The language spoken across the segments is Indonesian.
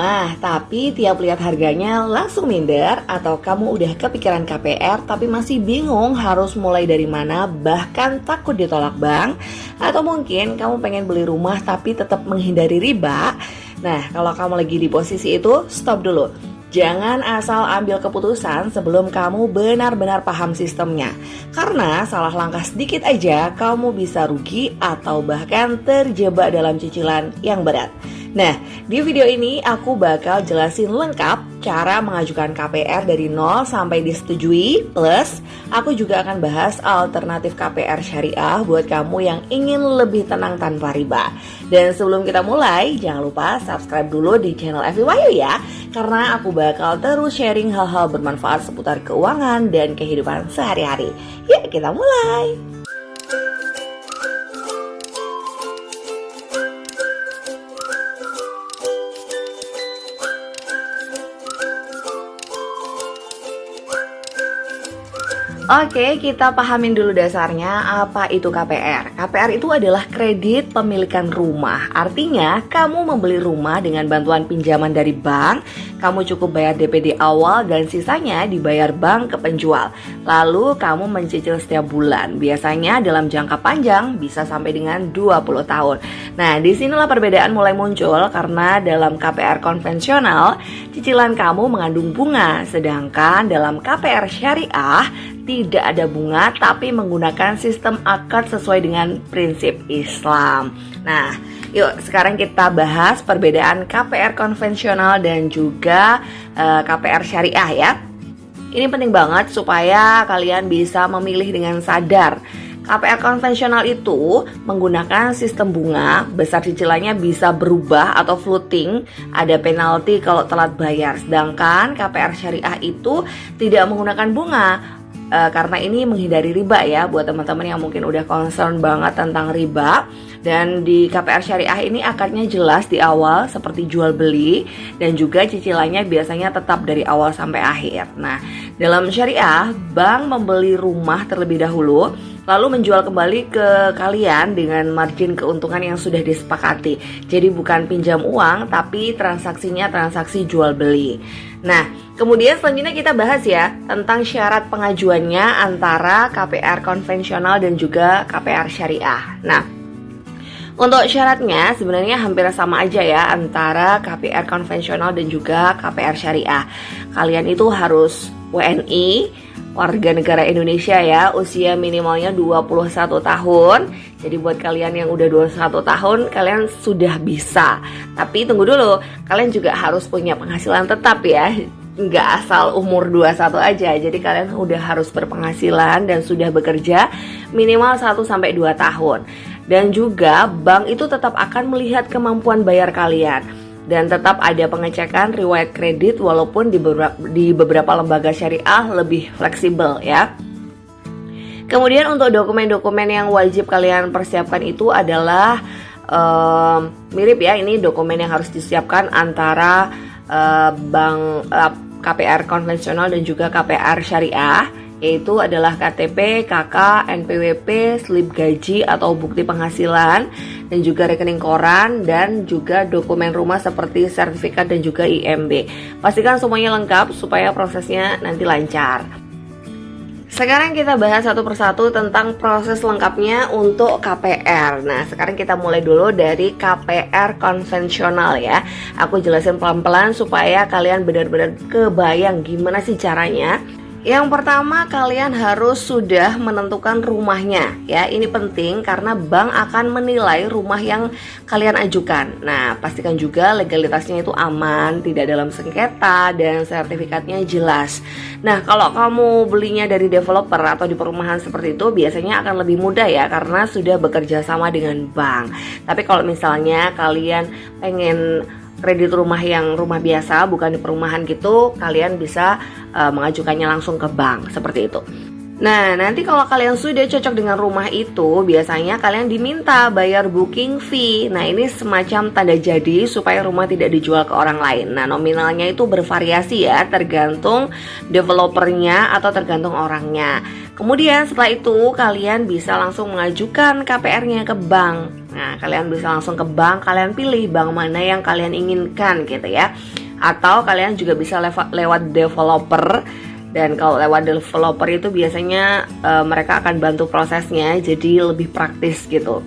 rumah, tapi tiap lihat harganya langsung minder, atau kamu udah kepikiran KPR tapi masih bingung harus mulai dari mana, bahkan takut ditolak bank, atau mungkin kamu pengen beli rumah tapi tetap menghindari riba. Nah, kalau kamu lagi di posisi itu, stop dulu. Jangan asal ambil keputusan sebelum kamu benar-benar paham sistemnya. Karena salah langkah sedikit aja kamu bisa rugi atau bahkan terjebak dalam cicilan yang berat. Nah, di video ini aku bakal jelasin lengkap cara mengajukan KPR dari nol sampai disetujui. Plus, aku juga akan bahas alternatif KPR syariah buat kamu yang ingin lebih tenang tanpa riba. Dan sebelum kita mulai, jangan lupa subscribe dulu di channel Evi Wahyu ya. Karena aku bakal terus sharing hal-hal bermanfaat seputar keuangan dan kehidupan sehari-hari. Yuk kita mulai! Oke, kita pahamin dulu dasarnya apa itu KPR. KPR itu adalah kredit pemilikan rumah. Artinya, kamu membeli rumah dengan bantuan pinjaman dari bank, kamu cukup bayar DP di awal dan sisanya dibayar bank ke penjual. Lalu kamu mencicil setiap bulan. Biasanya dalam jangka panjang bisa sampai dengan 20 tahun. Nah, disinilah perbedaan mulai muncul karena dalam KPR konvensional, cicilan kamu mengandung bunga, sedangkan dalam KPR syariah tidak ada bunga tapi menggunakan sistem akad sesuai dengan prinsip Islam. Nah, yuk sekarang kita bahas perbedaan KPR konvensional dan juga KPR syariah ya. Ini penting banget supaya kalian bisa memilih dengan sadar. KPR konvensional itu menggunakan sistem bunga, besar cicilannya bisa berubah atau floating, ada penalti kalau telat bayar. Sedangkan KPR syariah itu tidak menggunakan bunga. Karena ini menghindari riba ya buat teman-teman yang mungkin udah concern banget tentang riba. Dan di KPR syariah ini akadnya jelas di awal seperti jual beli dan juga cicilannya biasanya tetap dari awal sampai akhir. Nah, dalam syariah bank membeli rumah terlebih dahulu lalu menjual kembali ke kalian dengan margin keuntungan yang sudah disepakati. Jadi bukan pinjam uang tapi transaksinya transaksi jual beli. Nah, kemudian selanjutnya kita bahas ya tentang syarat pengajuannya antara KPR konvensional dan juga KPR syariah. Nah, untuk syaratnya sebenarnya hampir sama aja ya antara KPR konvensional dan juga KPR syariah. Kalian itu harus WNI, warga negara Indonesia ya, usia minimalnya 21 tahun. Jadi buat kalian yang udah 21 tahun, kalian sudah bisa. Tapi tunggu dulu, kalian juga harus punya penghasilan tetap ya. Nggak asal umur 21 aja. Jadi kalian udah harus berpenghasilan dan sudah bekerja minimal 1-2 tahun. Dan juga bank itu tetap akan melihat kemampuan bayar kalian. Dan tetap ada pengecekan riwayat kredit walaupun di beberapa lembaga syariah lebih fleksibel ya. Kemudian untuk dokumen-dokumen yang wajib kalian persiapkan itu adalah mirip ya, ini dokumen yang harus disiapkan antara bank KPR konvensional dan juga KPR syariah, yaitu adalah KTP, KK, NPWP, slip gaji atau bukti penghasilan, dan juga rekening koran, dan juga dokumen rumah seperti sertifikat dan juga IMB. Pastikan semuanya lengkap supaya prosesnya nanti lancar. Sekarang kita bahas satu persatu tentang proses lengkapnya untuk KPR. Nah, sekarang kita mulai dulu dari KPR konvensional ya. Aku jelasin pelan-pelan supaya kalian benar-benar kebayang gimana sih caranya. Yang pertama, kalian harus sudah menentukan rumahnya ya. Ini penting karena bank akan menilai rumah yang kalian ajukan. Nah, pastikan juga legalitasnya itu aman, tidak dalam sengketa, dan sertifikatnya jelas. Nah, kalau kamu belinya dari developer atau di perumahan seperti itu, biasanya akan lebih mudah ya karena sudah bekerja sama dengan bank. Tapi kalau misalnya kalian pengen kredit rumah yang rumah biasa, bukan di perumahan gitu, kalian bisa mengajukannya langsung ke bank, seperti itu. Nah, nanti kalau kalian sudah cocok dengan rumah itu, biasanya kalian diminta bayar booking fee. Nah, ini semacam tanda jadi supaya rumah tidak dijual ke orang lain. Nah, nominalnya itu bervariasi ya, tergantung developernya atau tergantung orangnya. Kemudian setelah itu kalian bisa langsung mengajukan KPR-nya ke bank. Nah, kalian bisa langsung ke bank, kalian pilih bank mana yang kalian inginkan gitu ya. Atau kalian juga bisa lewat developer. Dan kalau lewat developer itu biasanya mereka akan bantu prosesnya, jadi lebih praktis gitu.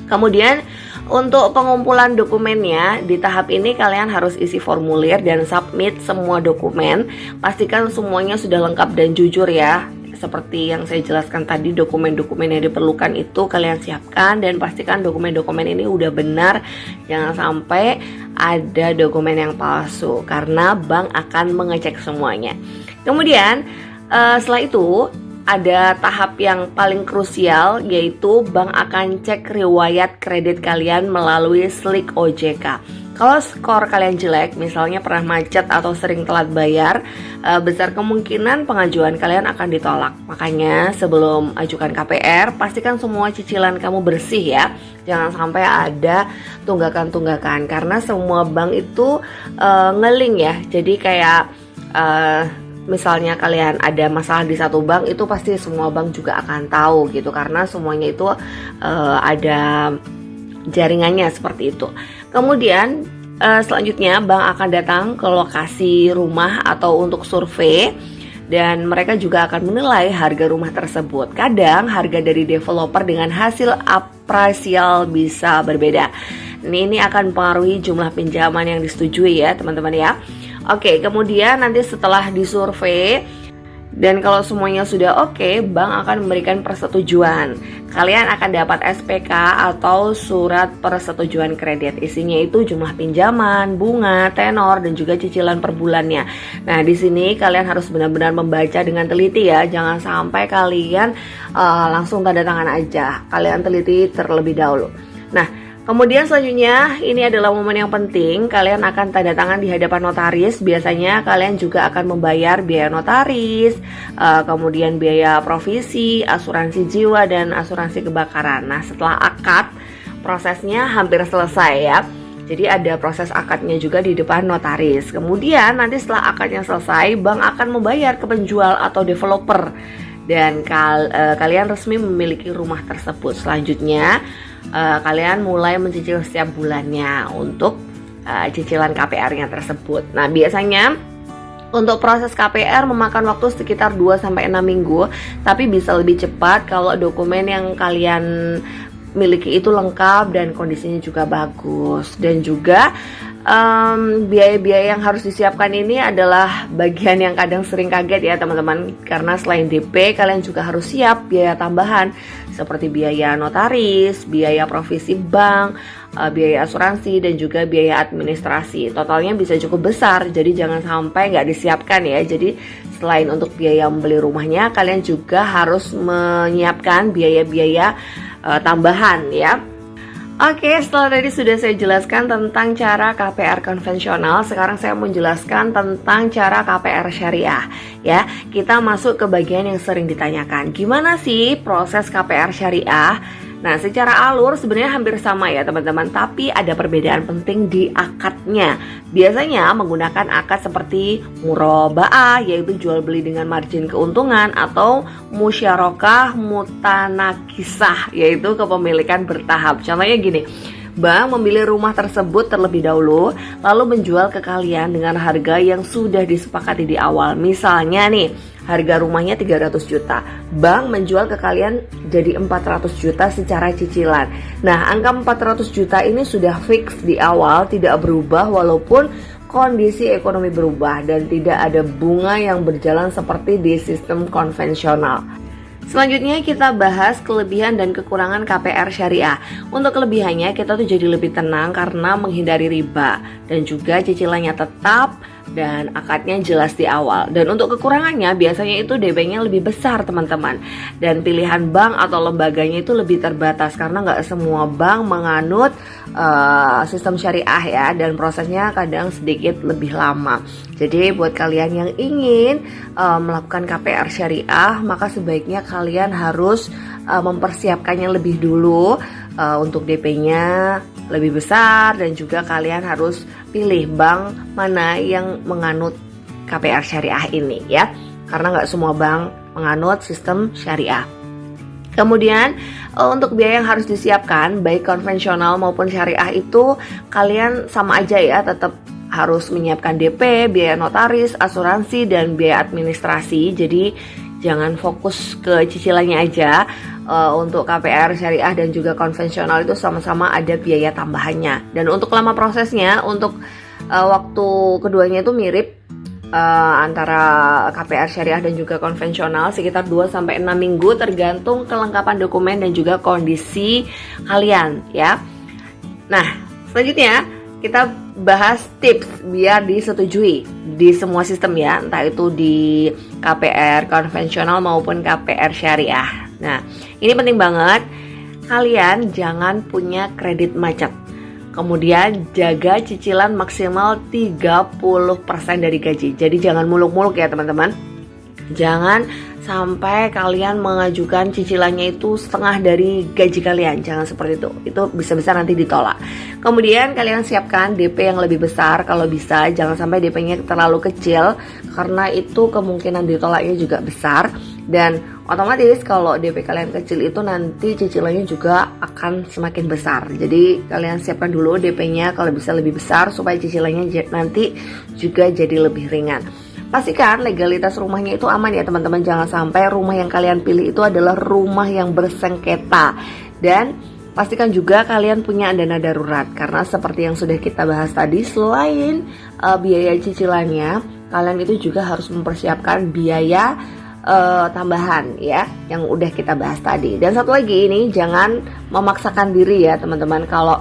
Kemudian untuk pengumpulan dokumennya, di tahap ini kalian harus isi formulir dan submit semua dokumen. Pastikan semuanya sudah lengkap dan jujur ya. Seperti yang saya jelaskan tadi, dokumen-dokumen yang diperlukan itu kalian siapkan dan pastikan dokumen-dokumen ini udah benar. Jangan sampai ada dokumen yang palsu karena bank akan mengecek semuanya. Kemudian setelah itu ada tahap yang paling krusial, yaitu bank akan cek riwayat kredit kalian melalui Slick OJK. Kalau skor kalian jelek, misalnya pernah macet atau sering telat bayar, besar kemungkinan pengajuan kalian akan ditolak. Makanya sebelum ajukan KPR, pastikan semua cicilan kamu bersih ya. Jangan sampai ada tunggakan-tunggakan, karena semua bank itu nge-link ya. Jadi kayak misalnya kalian ada masalah di satu bank, itu pasti semua bank juga akan tahu gitu, karena semuanya itu ada jaringannya seperti itu. Kemudian selanjutnya bank akan datang ke lokasi rumah atau untuk survei, dan mereka juga akan menilai harga rumah tersebut. Kadang harga dari developer dengan hasil apresial bisa berbeda. Ini akan mempengaruhi jumlah pinjaman yang disetujui ya teman-teman ya. Oke, kemudian nanti setelah disurvei dan kalau semuanya sudah oke, bank akan memberikan persetujuan. Kalian akan dapat SPK atau surat persetujuan kredit. Isinya itu jumlah pinjaman, bunga, tenor, dan juga cicilan per bulannya. Nah, di sini kalian harus benar-benar membaca dengan teliti ya. Jangan sampai kalian langsung tanda tangan aja. Kalian teliti terlebih dahulu. Nah, kemudian selanjutnya ini adalah momen yang penting. Kalian akan tanda tangan di hadapan notaris. Biasanya kalian juga akan membayar biaya notaris, kemudian biaya provisi, asuransi jiwa, dan asuransi kebakaran. Nah, setelah akad, prosesnya hampir selesai ya. Jadi ada proses akadnya juga di depan notaris. Kemudian nanti setelah akadnya selesai, bank akan membayar ke penjual atau developer. Dan kalian resmi memiliki rumah tersebut. Selanjutnya kalian mulai mencicil setiap bulannya untuk cicilan KPR-nya tersebut. Nah, biasanya untuk proses KPR memakan waktu sekitar 2-6 minggu, tapi bisa lebih cepat kalau dokumen yang kalian miliki itu lengkap dan kondisinya juga bagus. Dan juga biaya-biaya yang harus disiapkan ini adalah bagian yang kadang sering kaget ya teman-teman, karena selain DP kalian juga harus siap biaya tambahan seperti biaya notaris, biaya provisi bank, biaya asuransi, dan juga biaya administrasi. Totalnya bisa cukup besar, jadi jangan sampai nggak disiapkan ya. Jadi selain untuk biaya membeli rumahnya, kalian juga harus menyiapkan biaya-biaya tambahan ya. Oke, setelah tadi sudah saya jelaskan tentang cara KPR konvensional, sekarang saya mau menjelaskan tentang cara KPR syariah. Ya, kita masuk ke bagian yang sering ditanyakan. Gimana sih proses KPR syariah? Nah, secara alur sebenarnya hampir sama ya teman-teman, tapi ada perbedaan penting di akadnya. Biasanya menggunakan akad seperti muraba'ah, yaitu jual beli dengan margin keuntungan, atau musyarakah mutanakisah, yaitu kepemilikan bertahap. Contohnya gini, bank memilih rumah tersebut terlebih dahulu, lalu menjual ke kalian dengan harga yang sudah disepakati di awal. Misalnya nih, harga rumahnya 300 juta, bank menjual ke kalian jadi 400 juta secara cicilan. Nah, angka 400 juta ini sudah fix di awal, tidak berubah walaupun kondisi ekonomi berubah, dan tidak ada bunga yang berjalan seperti di sistem konvensional. Selanjutnya kita bahas kelebihan dan kekurangan KPR syariah. Untuk kelebihannya kita tuh jadi lebih tenang karena menghindari riba dan juga cicilannya tetap dan akadnya jelas di awal. Dan untuk kekurangannya biasanya itu DP-nya lebih besar teman-teman. Dan pilihan bank atau lembaganya itu lebih terbatas karena nggak semua bank menganut sistem syariah ya, dan prosesnya kadang sedikit lebih lama. Jadi buat kalian yang ingin melakukan KPR syariah, maka sebaiknya kalian harus mempersiapkannya lebih dulu untuk DP-nya lebih besar, dan juga kalian harus pilih bank mana yang menganut KPR syariah ini ya, karena nggak semua bank menganut sistem syariah. Kemudian untuk biaya yang harus disiapkan baik konvensional maupun syariah itu kalian sama aja ya, tetap harus menyiapkan DP, biaya notaris, asuransi, dan biaya administrasi. Jadi jangan fokus ke cicilannya aja. Untuk KPR syariah dan juga konvensional itu sama-sama ada biaya tambahannya. Dan untuk lama prosesnya, untuk waktu keduanya itu mirip antara KPR syariah dan juga konvensional, sekitar 2-6 minggu tergantung kelengkapan dokumen dan juga kondisi kalian ya. Nah, selanjutnya kita bahas tips biar disetujui di semua sistem ya, entah itu di KPR konvensional maupun KPR syariah. Nah, ini penting banget, kalian jangan punya kredit macet. Kemudian jaga cicilan maksimal 30% dari gaji. Jadi jangan muluk-muluk ya teman-teman. Jangan sampai kalian mengajukan cicilannya itu setengah dari gaji kalian. Jangan seperti itu. Itu bisa-bisa nanti ditolak. Kemudian kalian siapkan DP yang lebih besar kalau bisa. Jangan sampai DP-nya terlalu kecil, karena itu kemungkinan ditolaknya juga besar. Dan otomatis kalau DP kalian kecil itu nanti cicilannya juga akan semakin besar. Jadi kalian siapkan dulu DP-nya kalau bisa lebih besar supaya cicilannya nanti juga jadi lebih ringan. Pastikan legalitas rumahnya itu aman ya teman-teman. Jangan sampai rumah yang kalian pilih itu adalah rumah yang bersengketa. Dan pastikan juga kalian punya dana darurat, karena seperti yang sudah kita bahas tadi, selain biaya cicilannya, kalian itu juga harus mempersiapkan biaya tambahan ya yang udah kita bahas tadi. Dan satu lagi, ini jangan memaksakan diri ya teman-teman. Kalau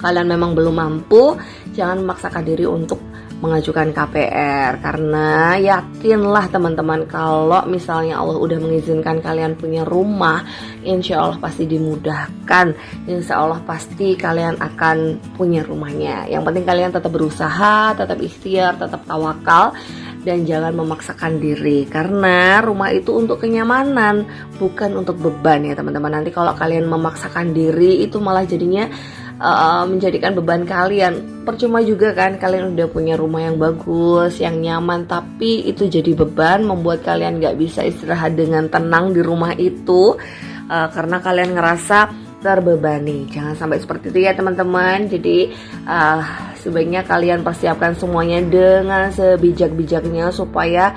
kalian memang belum mampu, jangan memaksakan diri untuk mengajukan KPR, karena yakinlah teman-teman, kalau misalnya Allah udah mengizinkan kalian punya rumah, insya Allah pasti dimudahkan, insya Allah pasti kalian akan punya rumahnya. Yang penting kalian tetap berusaha, tetap ikhtiar, tetap tawakal, dan jangan memaksakan diri, karena rumah itu untuk kenyamanan, bukan untuk beban ya teman-teman. Nanti kalau kalian memaksakan diri itu malah jadinya menjadikan beban kalian. Percuma juga kan, kalian udah punya rumah yang bagus, yang nyaman, tapi itu jadi beban, membuat kalian gak bisa istirahat dengan tenang di rumah itu, karena kalian ngerasa terbebani. Jangan sampai seperti itu ya teman-teman. Jadi sebaiknya kalian persiapkan semuanya dengan sebijak-bijaknya supaya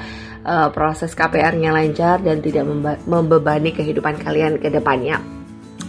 proses KPR-nya lancar dan tidak membebani kehidupan kalian ke depannya.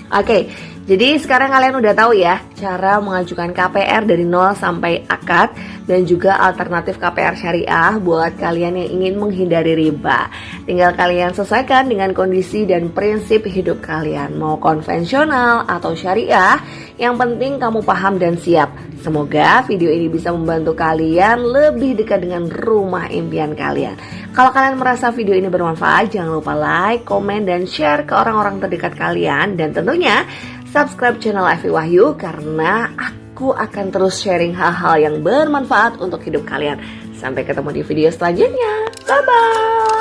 Oke, jadi sekarang kalian udah tahu ya cara mengajukan KPR dari 0 sampai akad, dan juga alternatif KPR syariah buat kalian yang ingin menghindari riba. Tinggal kalian sesuaikan dengan kondisi dan prinsip hidup kalian, mau konvensional atau syariah, yang penting kamu paham dan siap. Semoga video ini bisa membantu kalian lebih dekat dengan rumah impian kalian. Kalau kalian merasa video ini bermanfaat, jangan lupa like, komen, dan share ke orang-orang terdekat kalian. Dan tentunya subscribe channel Evi Wahyu, karena aku akan terus sharing hal-hal yang bermanfaat untuk hidup kalian. Sampai ketemu di video selanjutnya. Bye-bye.